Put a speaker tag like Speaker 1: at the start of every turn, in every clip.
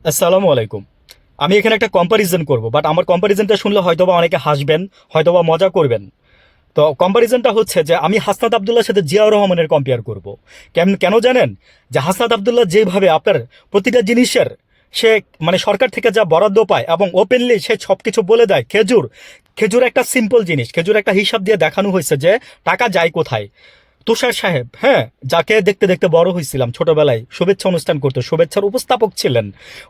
Speaker 1: আসসালামু আলাইকুম। আমি এখানে একটা কম্প্যারিজন করব, বাট আমার কম্প্যারিজনটা শুনলে হয়তোবা অনেকে হাসবেন, হয়তোবা মজা করবেন। তো কম্প্যারিজনটা হচ্ছে যে আমি হাসনাত আবদুল্লাহর সাথে জিয়াউর রহমানের কম্পেয়ার করব। কেন কেন জানেন? যে হাসনাত আবদুল্লাহ যেভাবে আপনার প্রতিটা জিনিসের সে মানে সরকার থেকে যা বরাদ্দ পায় এবং ওপেনলি সে সব কিছু বলে দেয়। খেজুর খেজুর একটা সিম্পল জিনিস, খেজুর একটা হিসাব দিয়ে দেখানো হয়েছে যে টাকা যায় কোথায়। তুষার সাহেব, হ্যাঁ, যাকে দেখতে দেখতে বড় হয়েছিলাম ছোটবেলায়, শুভেচ্ছা অনুষ্ঠান করতো, শুভেচ্ছার উপস্থাপক ছিলেন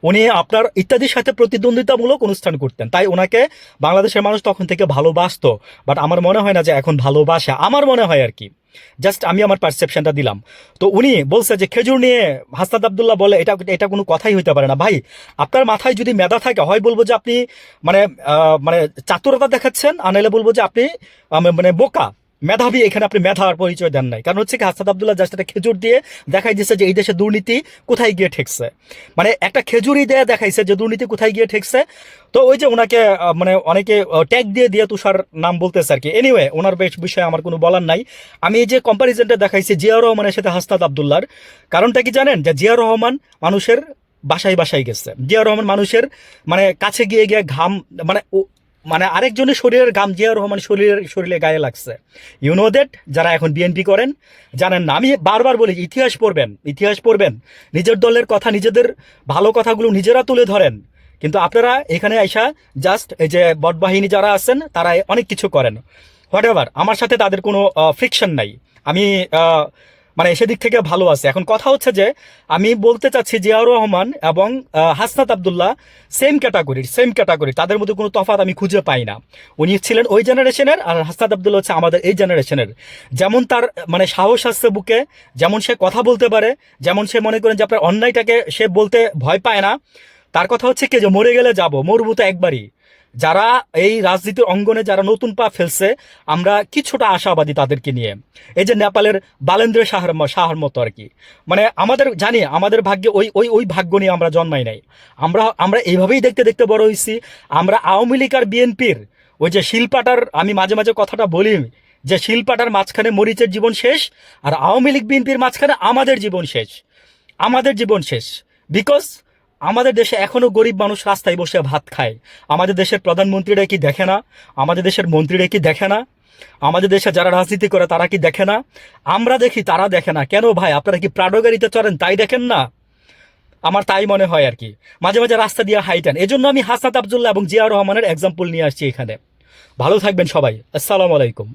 Speaker 1: উনি, আপনার ইত্যাদির সাথে প্রতিদ্বন্দ্বিতামূলক অনুষ্ঠান করতেন, তাই ওনাকে বাংলাদেশের মানুষ তখন থেকে ভালোবাসতো। বাট আমার মনে হয় না যে এখন ভালোবাসা, আমার মনে হয় আর কি, জাস্ট আমি আমার পারসেপশনটা দিলাম। তো উনি বলছে যে খেজুর নিয়ে হাসনাত আবদুল্লাহ বলে এটা এটা কোনো কথাই হইতে পারে না। ভাই, আপনার মাথায় যদি মেধা থাকে, হয় বলবো যে আপনি মানে মানে চাতুরতা দেখাচ্ছেন, আর নাহলে বলবো যে আপনি মানে বোকা। মেধাবী, এখানে আপনি মেধার পরিচয় দেন নাই। কারণ হচ্ছে কি, হাসনাত আবদুল্লাহ জাস্ট একটা খেজুর দিয়ে দেখাই দিচ্ছে যে এই দেশে দুর্নীতি কোথায় গিয়ে ঠেকছে। মানে একটা খেজুরই দিয়ে দেখাইছে যে দুর্নীতি কোথায় গিয়ে ঠেকছে। তো ওই যে ওনাকে মানে অনেকে ট্যাগ দিয়ে দিয়ে তুষার নাম বলতেছে আর কি। এনিওয়ে, ওনার বিষয়ে আমার কোনো বলার নাই। আমি এই যে কম্পারিজনটা দেখাইছি জিয়াউর রহমানের সাথে হাসনাত আবদুল্লাহর, কারণটা কি জানেন? যে জিয়াউর রহমান মানুষের বাসায় বাসায় গেছে, জিয়াউর রহমান মানুষের মানে কাছে গিয়ে গিয়ে ঘাম মানে মানে আরেকজনের শরীরের ঘাম জিয়াউর রহমান শরীরে গায়ে লাগছে। You know that? যারা এখন বিএনপি করেন জানেন না। আমি বারবার বলি, ইতিহাস পড়বেন, ইতিহাস পড়বেন, নিজের দলের কথা, নিজেদের ভালো কথাগুলো নিজেরা তুলে ধরেন। কিন্তু আপনারা এখানে আইসা জাস্ট এই যে বটবাহিনী যারা আছেন তারা অনেক কিছু করেন। হোয়াট এভার, আমার সাথে তাদের কোনো ফ্রিকশন নাই। আমি মানে সেদিক থেকে ভালো আছে। এখন কথা হচ্ছে যে আমি বলতে চাচ্ছি জিয়াউর রহমান এবং হাসনাত আবদুল্লাহ সেম ক্যাটাগরি, তাদের মধ্যে কোনো তফাৎ আমি খুঁজে পাই না। উনি ছিলেন ওই জেনারেশনের, আর হাসনাত আবদুল্লাহ হচ্ছে আমাদের এই জেনারেশনের। যেমন তার মানে সাহস আছে বুকে, যেমন সে কথা বলতে পারে, যেমন সে মনে করেন যে আপনার অন্যায়টাকে সে বলতে ভয় পায় না। তার কথা হচ্ছে কি, যে মরে গেলে যাব, মরবো তো একবারই। যারা এই রাজনীতির অঙ্গনে যারা নতুন পা ফেলছে, আমরা কিছুটা আশাবাদী তাদেরকে নিয়ে। এই যে নেপালের বালেন্দ্র শাহর মতো আর কি। মানে আমাদের জানি আমাদের ভাগ্যে ওই ওই ওই ভাগ্য নিয়ে আমরা জন্মাই নাই। আমরা আমরা এইভাবেই দেখতে দেখতে বড় হয়েছি। আমরা আওয়ামী লীগ আর বিএনপির ওই যে শিলপাটার, আমি মাঝে মাঝে কথাটা বলি যে শিলপাটার মাঝখানে মরিচের জীবন শেষ, আর আওয়ামী লীগ বিএনপির মাঝখানে আমাদের জীবন শেষ। আমাদের জীবন শেষ। বিকজ আমাদের দেশে এখনো গরিব মানুষ রাস্তায় বসে ভাত খায়। আমাদের দেশের প্রধানমন্ত্রীরা কি দেখে না? আমাদের দেশের মন্ত্রীরা কি দেখে না? আমাদের দেশে যারা রাজনীতি করে তারা কি দেখে না? আমরা দেখি, তারা দেখে না কেন? ভাই, আপনারা কি প্রাডো গাড়িতে চড়েন তাই দেখেন না? আমার তাই মনে হয় আর কি। মাঝে মাঝে রাস্তা দিয়ে হাইটেন। এজন্য আমি হাসনাত আবদুল্লাহ এবং জিয়াউর রহমানের এক্সাম্পল নিয়ে আসছি এখানে। ভালো থাকবেন সবাই। আসসালামু আলাইকুম।